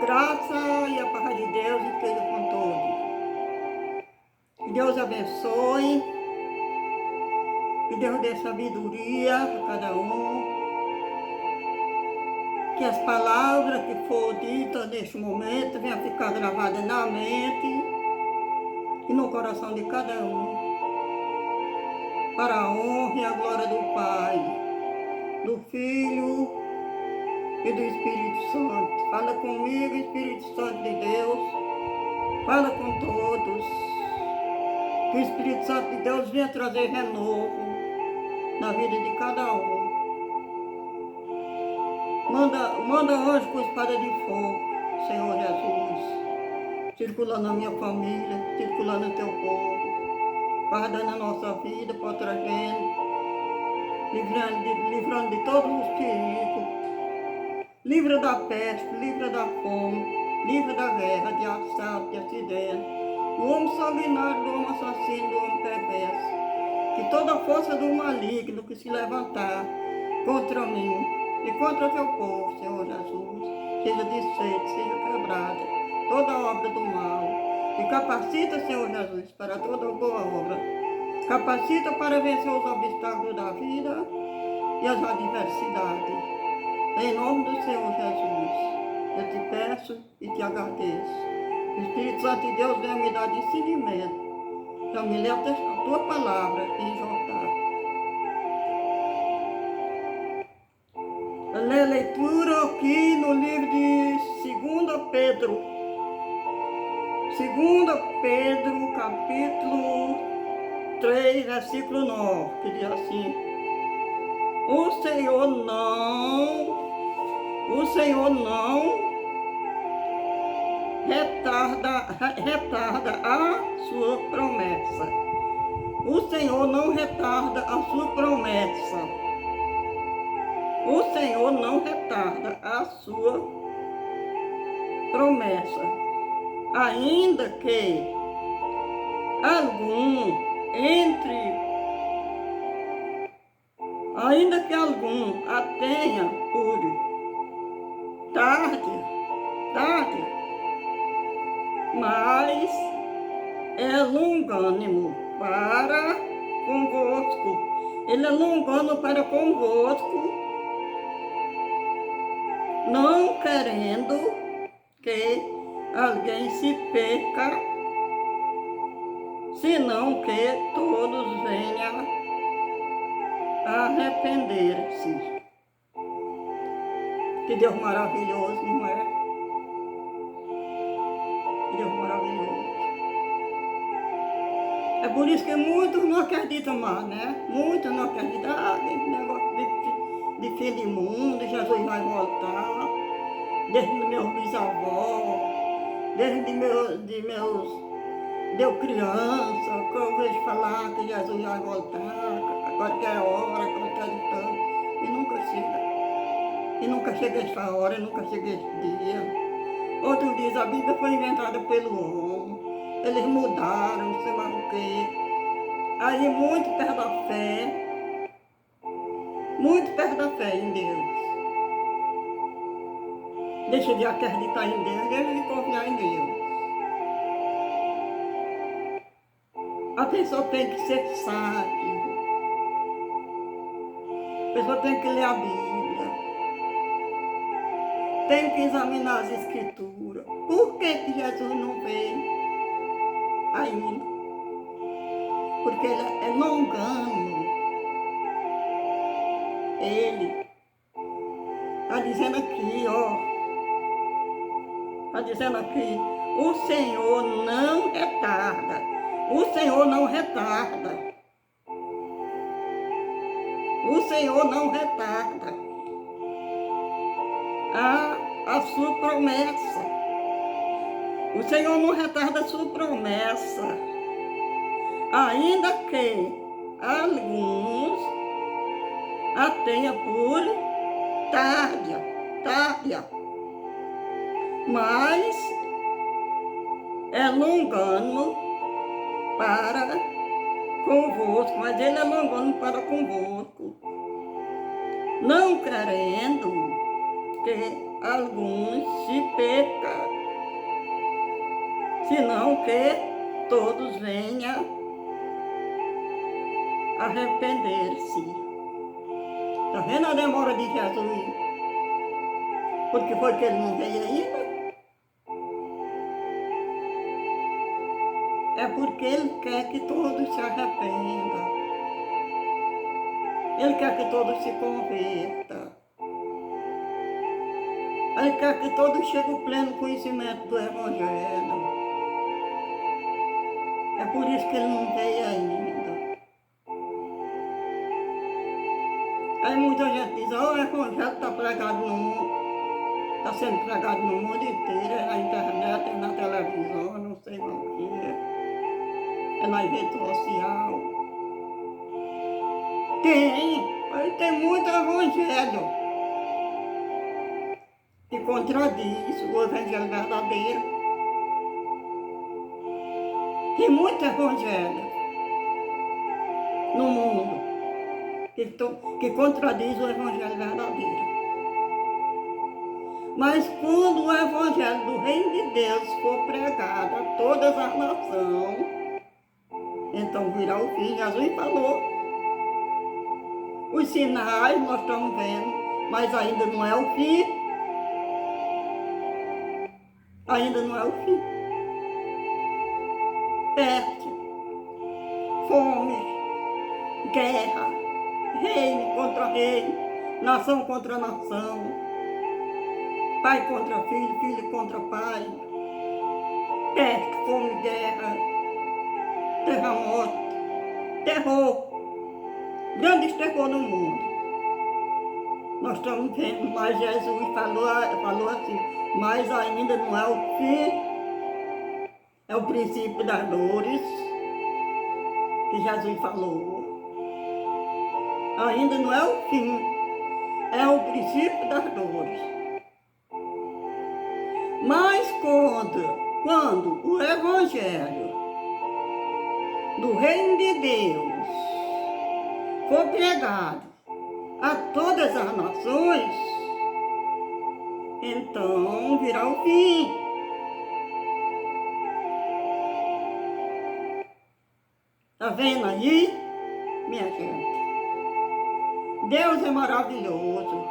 graça e a paz de Deus esteja com todos. Que Deus abençoe, que Deus dê sabedoria a cada um, que as palavras que for ditas neste momento venham ficar gravadas na mente e no coração de cada um, para a honra e a glória do Pai, do Filho e do Espírito Santo. Fala comigo, Espírito Santo de Deus, fala com todos. Que o Espírito Santo de Deus venha trazer renovo na vida de cada um. Manda anjo com espada de fogo, Senhor Jesus, circulando na minha família, circulando no teu povo, guardando a nossa vida, protegendo, livrando de todos os perigos, livra da peste, livra da fome, livra da guerra, de assalto, de acidente, do homem sanguinário, do homem assassino, do homem perverso. Que toda a força do maligno que se levantar contra mim e contra o teu povo, Senhor Jesus, seja desfeita, seja quebrada, toda obra do mal. E capacita, Senhor Jesus, para toda boa obra. Capacita para vencer os obstáculos da vida e as adversidades. Em nome do Senhor Jesus, eu te peço e te agradeço. O Espírito Santo de Deus venha me dar discernimento para me ler a tua palavra e exortar. Eu leio a leitura aqui no livro de 2 Pedro. 2 Pedro, capítulo 3, versículo 9, que diz assim: O Senhor não retarda a sua promessa. O Senhor não retarda a sua promessa. O Senhor não retarda a sua promessa. Ainda que algum a tenha por tarde, mas é longânimo para convosco. Ele é longânimo para convosco, não querendo que alguém se perca, senão que todos venham a arrepender-se. Que Deus maravilhoso, não é? Que Deus maravilhoso. É por isso que muitos não acreditam mais, né? Muitos não acreditam. Esse negócio de fim de mundo, Jesus vai voltar. Desde meus bisavós, de eu criança, que eu vejo falar que Jesus vai voltar, a qualquer hora, a qualquer instante, e nunca chega. E nunca chega essa hora, e nunca chega esse dia. Outros dizem, a Bíblia foi inventada pelo homem, eles mudaram, não sei mais o quê. Aí muito perde a fé em Deus. Deixa de acreditar em Deus, deixa de confiar em Deus. A pessoa tem que ser sábia. A pessoa tem que ler a Bíblia. Tem que examinar as Escrituras. Por que Jesus não veio ainda? Porque ele é longânimo. Ele está dizendo aqui, ó. Está dizendo aqui, o Senhor não retarda. O Senhor não retarda. O Senhor não retarda a sua promessa. O Senhor não retarda a sua promessa. Ainda que alguns a tenha por tardia. Mas é longânimo para convosco, mas ele é longânimo para convosco, não querendo que alguns se perca, senão que todos venham arrepender-se. Está vendo a demora de Jesus? Porque foi que ele não veio ainda? É porque ele quer que todos se arrependam. Ele quer que todos se convertam. Ele quer que todos cheguem ao pleno conhecimento do Evangelho. É por isso que ele não veio ainda. Aí muita gente diz, o Evangelho está pregado no mundo, está sendo pregado no mundo inteiro, na internet, na televisão, não sei o que, é na rede social. Tem muito Evangelho que contradiz o Evangelho verdadeiro. Tem muito Evangelho no mundo que contradiz o Evangelho verdadeiro. Mas quando o Evangelho do Reino de Deus for pregado a todas as nações, então virá o fim. Jesus falou. Os sinais nós estamos vendo, mas ainda não é o fim. Ainda não é o fim. Peste, fome, guerra, reino contra reino, nação contra nação, pai contra filho, filho contra pai, peste, fome, guerra, terremoto, terror, grandes terror no mundo. Nós estamos vendo, mas Jesus falou assim, mas ainda não é o fim. É o princípio das dores que Jesus falou. Ainda não é o fim, é o princípio das dores. Mas quando o Evangelho do Reino de Deus for pregado a todas as nações, então virá o fim. Está vendo aí, minha gente? Deus é maravilhoso.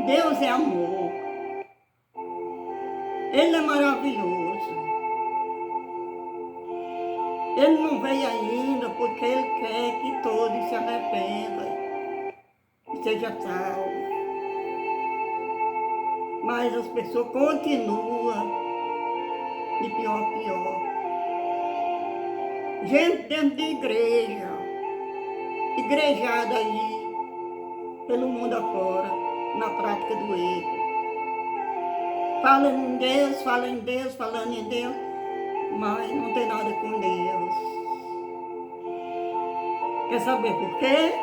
Deus é amor. Ele é maravilhoso. Ele não veio ainda porque Ele quer que todos se arrependam e sejam salvos. Mas as pessoas continuam de pior a pior. Gente dentro de igreja, igrejada aí, pelo mundo afora, na prática do erro. Fala em Deus, falando em Deus, mas não tem nada com Deus. Quer saber por quê?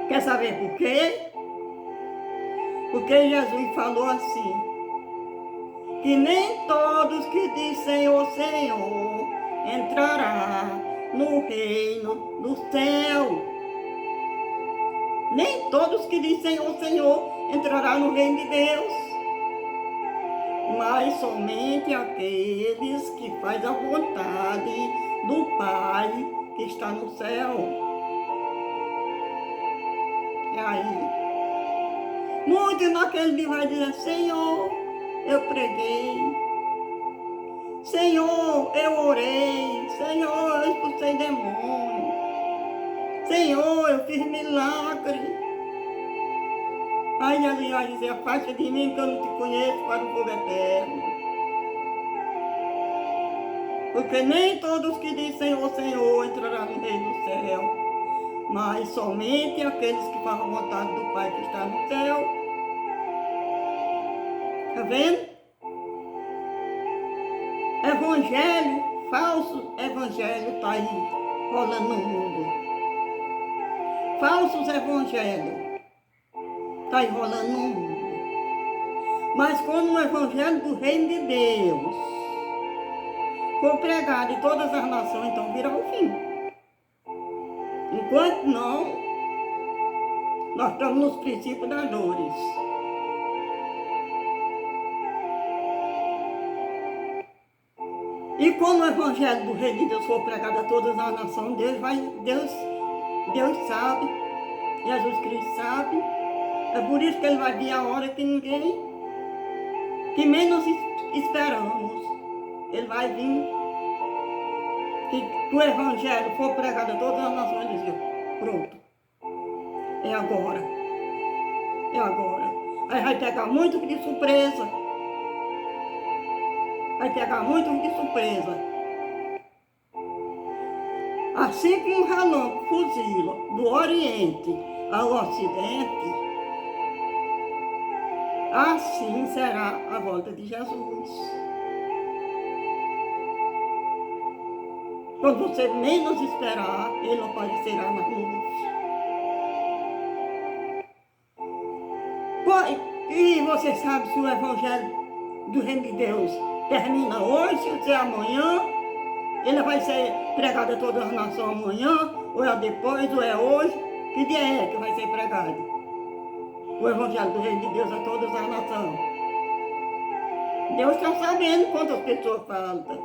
Quer saber por quê? Porque Jesus falou assim, que nem todos que dizem Senhor, Senhor, entrará no reino do céu. Nem todos que dizem Senhor, Senhor, entrará no reino de Deus. Mas somente aqueles que fazem a vontade do Pai que está no céu. E aí, muitos naquele dia vai dizer, Senhor, eu preguei. Senhor, eu orei. Senhor, eu expulsei demônio. Senhor, eu fiz milagre. Aí Jesus vai dizer, afasta de mim que eu não te conheço para o fogo eterno. Porque nem todos que dizem Senhor, Senhor entrarão no reino do céu, mas somente aqueles que fazem a vontade do Pai que está no céu. Está vendo? Evangelho, falso evangelho está aí, rolando no mundo. Falsos evangelhos está aí rolando no mundo. Mas quando o evangelho do reino de Deus for pregado em todas as nações, então virá o fim. Enquanto não, Nós estamos nos princípios das dores. E quando o Evangelho do Reino de Deus for pregado a todas as nações, Deus sabe, Jesus Cristo sabe. É por isso que Ele vai vir a hora que menos esperamos. Ele vai vir, que o Evangelho for pregado a todas as nações, e dizer, pronto, é agora, é agora. Aí vai pegar muito de surpresa. Vai pegar muito de surpresa. Assim como um relâmpago fuzila do Oriente ao Ocidente, assim será a volta de Jesus. Quando você menos esperar, Ele aparecerá na luz. E você sabe se o Evangelho do Reino de Deus termina hoje, ou se é amanhã, ele vai ser pregado a todas as nações amanhã, ou é depois, ou é hoje. Que dia é que vai ser pregado o Evangelho do Reino de Deus a todas as nações? Deus está sabendo quantas pessoas faltam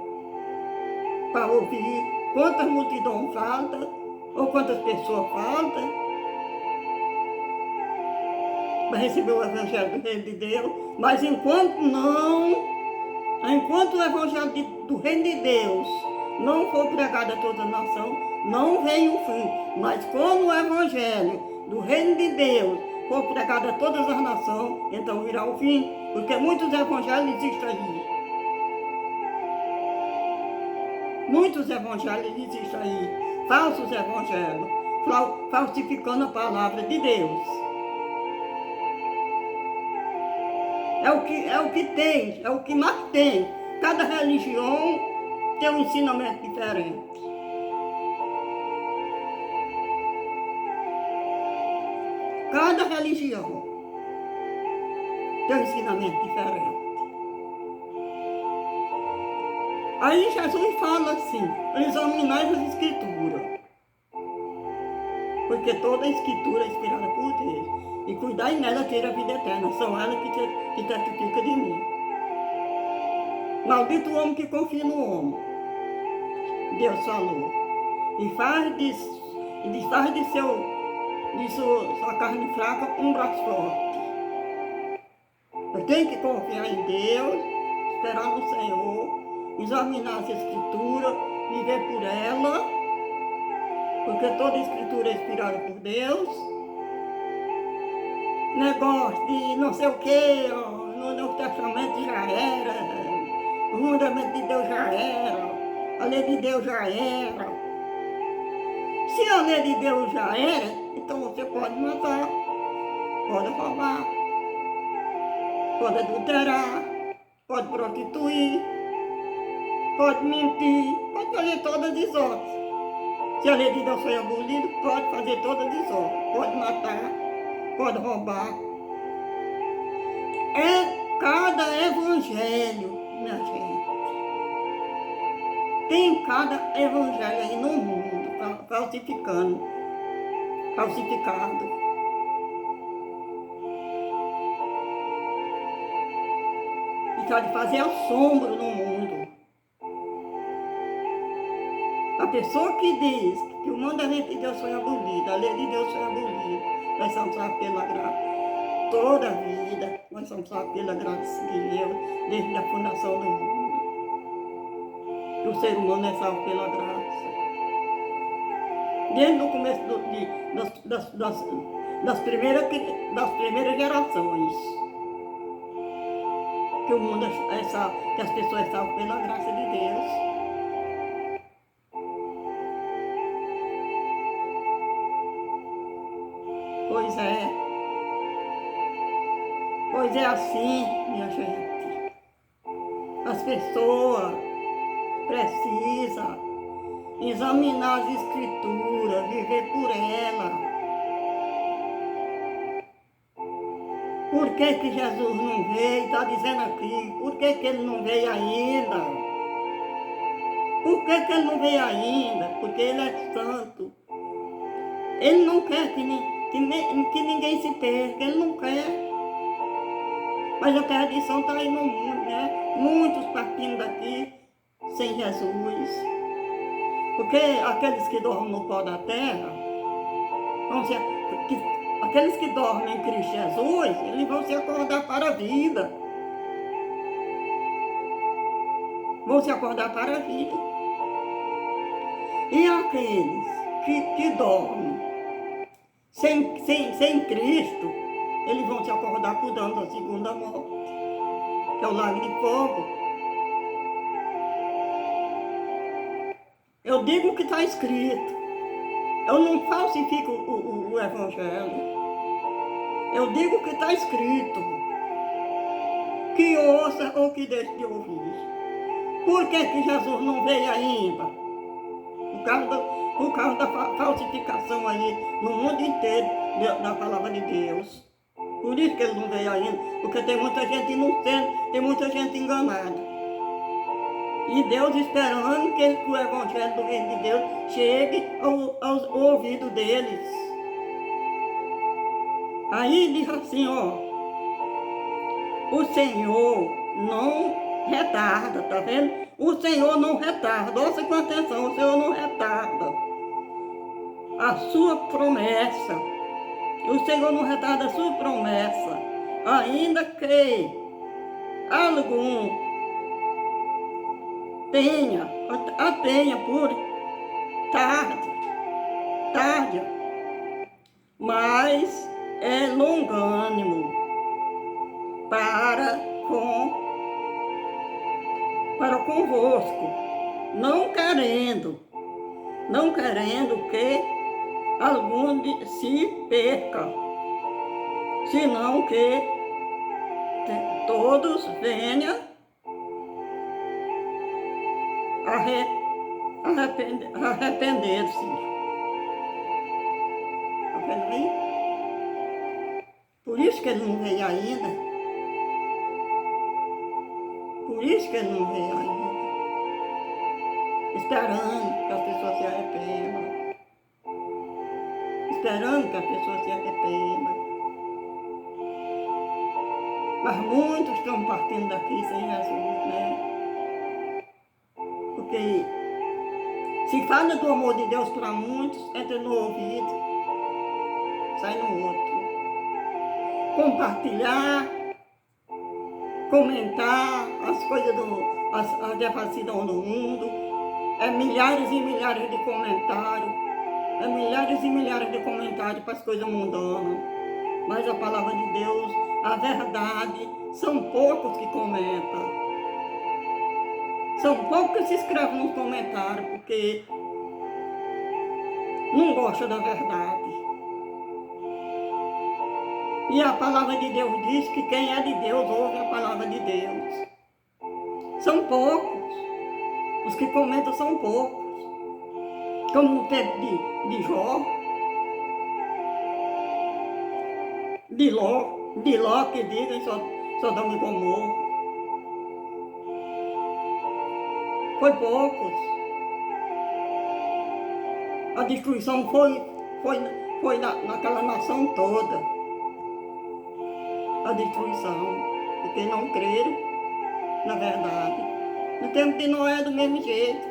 para ouvir, quantas multidões faltam, ou quantas pessoas faltam para receber o Evangelho do Reino de Deus. Mas enquanto o Evangelho do Reino de Deus não for pregado a toda a nação, não vem o fim. Mas quando o Evangelho do Reino de Deus for pregado a todas as nações, então virá o fim. Porque muitos evangelhos existem aí. Muitos evangelhos existem aí. Falsos evangelhos, falsificando a palavra de Deus. É o que tem, é o que mais tem. Cada religião tem um ensinamento diferente. Cada religião tem um ensinamento diferente. Aí Jesus fala assim, examinai as Escrituras, porque toda a Escritura é inspirada por Deus, e cuidai nela ter a vida eterna, são elas que testificam de mim. Maldito o homem que confia no homem, Deus falou, e faz de sua carne fraca um braço forte. Eu tenho que confiar em Deus, esperar no Senhor, examinar as Escrituras, viver por ela, porque toda Escritura é inspirada por Deus. Negócio de não sei o que, no Novo Testamento já era, o mandamento de Deus já era, a lei de Deus já era. Se a lei de Deus já era, então você pode matar, pode roubar, pode adulterar, pode prostituir, pode mentir, pode fazer todas as desordens. Se a lei de Deus foi abolida, pode fazer todas as desordens, pode matar, pode roubar. É cada evangelho, minha gente. Tem cada evangelho aí no mundo, falsificado. E pode fazer assombro no mundo. A pessoa que diz que o mandamento de Deus foi abolido, a lei de Deus foi abolida, nós somos salvos pela graça. Toda a vida, nós somos salvos pela graça de Deus, desde a fundação do mundo. O ser humano é salvo pela graça. Desde o começo das primeiras gerações, que o mundo é salvo, que as pessoas são salvas pela graça de Deus. Pois é assim, minha gente. As pessoas precisam examinar as Escrituras, viver por elas. Por que Jesus não veio? Está dizendo aqui. Por que ele não veio ainda? Por que ele não veio ainda? Porque ele é santo. Ele não quer que ninguém se perca, ele não quer. Mas a perdição está aí no mundo, né? Muitos partindo daqui sem Jesus. Porque aqueles que dormem no pó da terra, vão se, aqueles que dormem em Cristo Jesus, eles vão se acordar para a vida. Vão se acordar para a vida. E aqueles que dormem sem Cristo, eles vão se acordar por dando a segunda morte, que é o lago de fogo. Eu digo o que está escrito. Eu não falsifico o Evangelho. Eu digo o que está escrito. Que ouça ou que deixe de ouvir. Por que Jesus não veio ainda? Por causa da falsificação aí no mundo inteiro da palavra de Deus. Por isso que ele não veio ainda. Porque tem muita gente inocente, tem muita gente enganada. E Deus esperando que o Evangelho do Reino de Deus chegue ao ouvido deles. Aí diz assim, ó. O Senhor não retarda, tá vendo? O Senhor não retarda. Ouça com atenção, o Senhor não retarda a sua promessa. O Senhor não retarda a sua promessa. Ainda que algum tenha por tarde, mas é longânimo para convosco, não querendo que algum se perca, senão que todos venham arrepender-se. Tá vendo aí? Por isso que ele não veio ainda. Por isso que ele não veio ainda. Esperando que as pessoas se arrependam. Esperando que as pessoas se arrependam. Mas muitos estão partindo daqui sem Jesus, né? Porque se fala do amor de Deus para muitos, entra no ouvido, sai no outro. Compartilhar, comentar as coisas a devassidão do mundo, é milhares e milhares de comentários, para as coisas mundanas. Mas a palavra de Deus, a verdade, são poucos que comentam. São poucos que se escrevem nos comentários, porque não gostam da verdade. E a palavra de Deus diz que quem é de Deus ouve a palavra de Deus. São poucos. Os que comentam são poucos. Como no tempo de Jó, de Ló que dizem Sodoma e Gomorra. Foi poucos. A destruição foi naquela nação toda. A destruição. Porque não creram na verdade. No tempo de Noé é do mesmo jeito.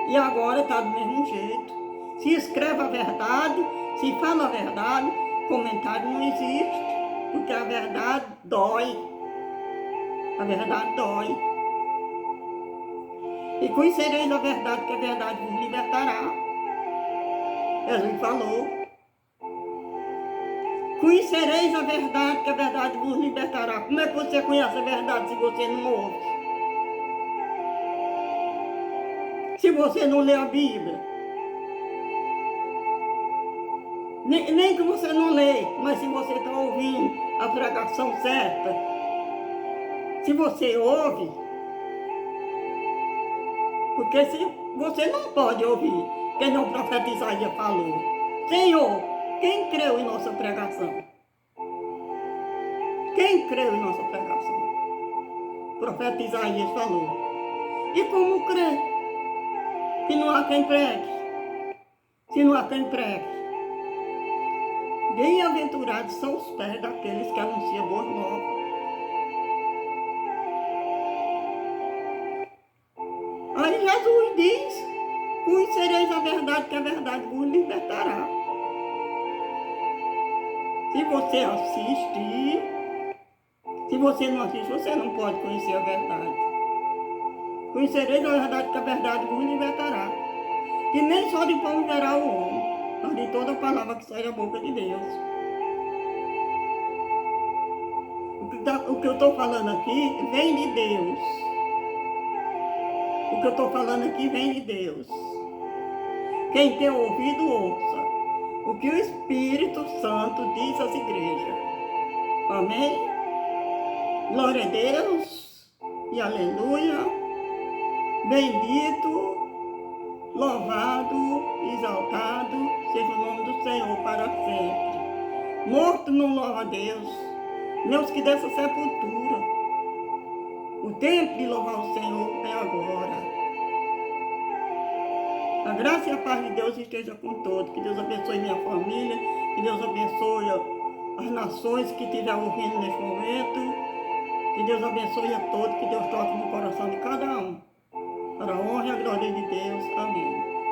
E agora está do mesmo jeito. Se escreve a verdade, se fala a verdade, comentário não existe. Porque a verdade dói. A verdade dói. E conhecereis a verdade, que a verdade vos libertará. Jesus falou. Conhecereis a verdade, que a verdade vos libertará. Como é que você conhece a verdade se você não ouve? Se você não lê a Bíblia? Nem que você não lê, mas se você está ouvindo a pregação certa, se você ouve, porque se você não pode ouvir, que nem o profeta Isaías falou. Senhor, quem creu em nossa pregação? Quem creu em nossa pregação? O profeta Isaías falou. E como crer? Se não há quem pregue. Se não há quem pregue. Bem-aventurados são os pés daqueles que anunciam boas novas. Aí Jesus diz: conhecereis a verdade, que a verdade vos libertará. Se você assiste, se você não assiste, você não pode conhecer a verdade. Conhecereis a verdade, que a verdade vos libertará. E nem só de pão viverá o homem, mas de toda palavra que sai da boca de Deus. O que eu estou falando aqui vem de Deus. O que eu estou falando aqui vem de Deus. Quem tem ouvido, ouça o que o Espírito Santo diz às igrejas. Amém? Glória a Deus e aleluia. Bendito, louvado, exaltado seja o nome do Senhor para sempre. Morto não louva a Deus, nem os que dessa sepultura. O tempo de louvar o Senhor é agora. A graça e a paz de Deus esteja com todos. Que Deus abençoe minha família. Que Deus abençoe as nações que estiverem ouvindo neste momento. Que Deus abençoe a todos. Que Deus toque no coração de cada um. Para a honra e a glória de Deus. Amém.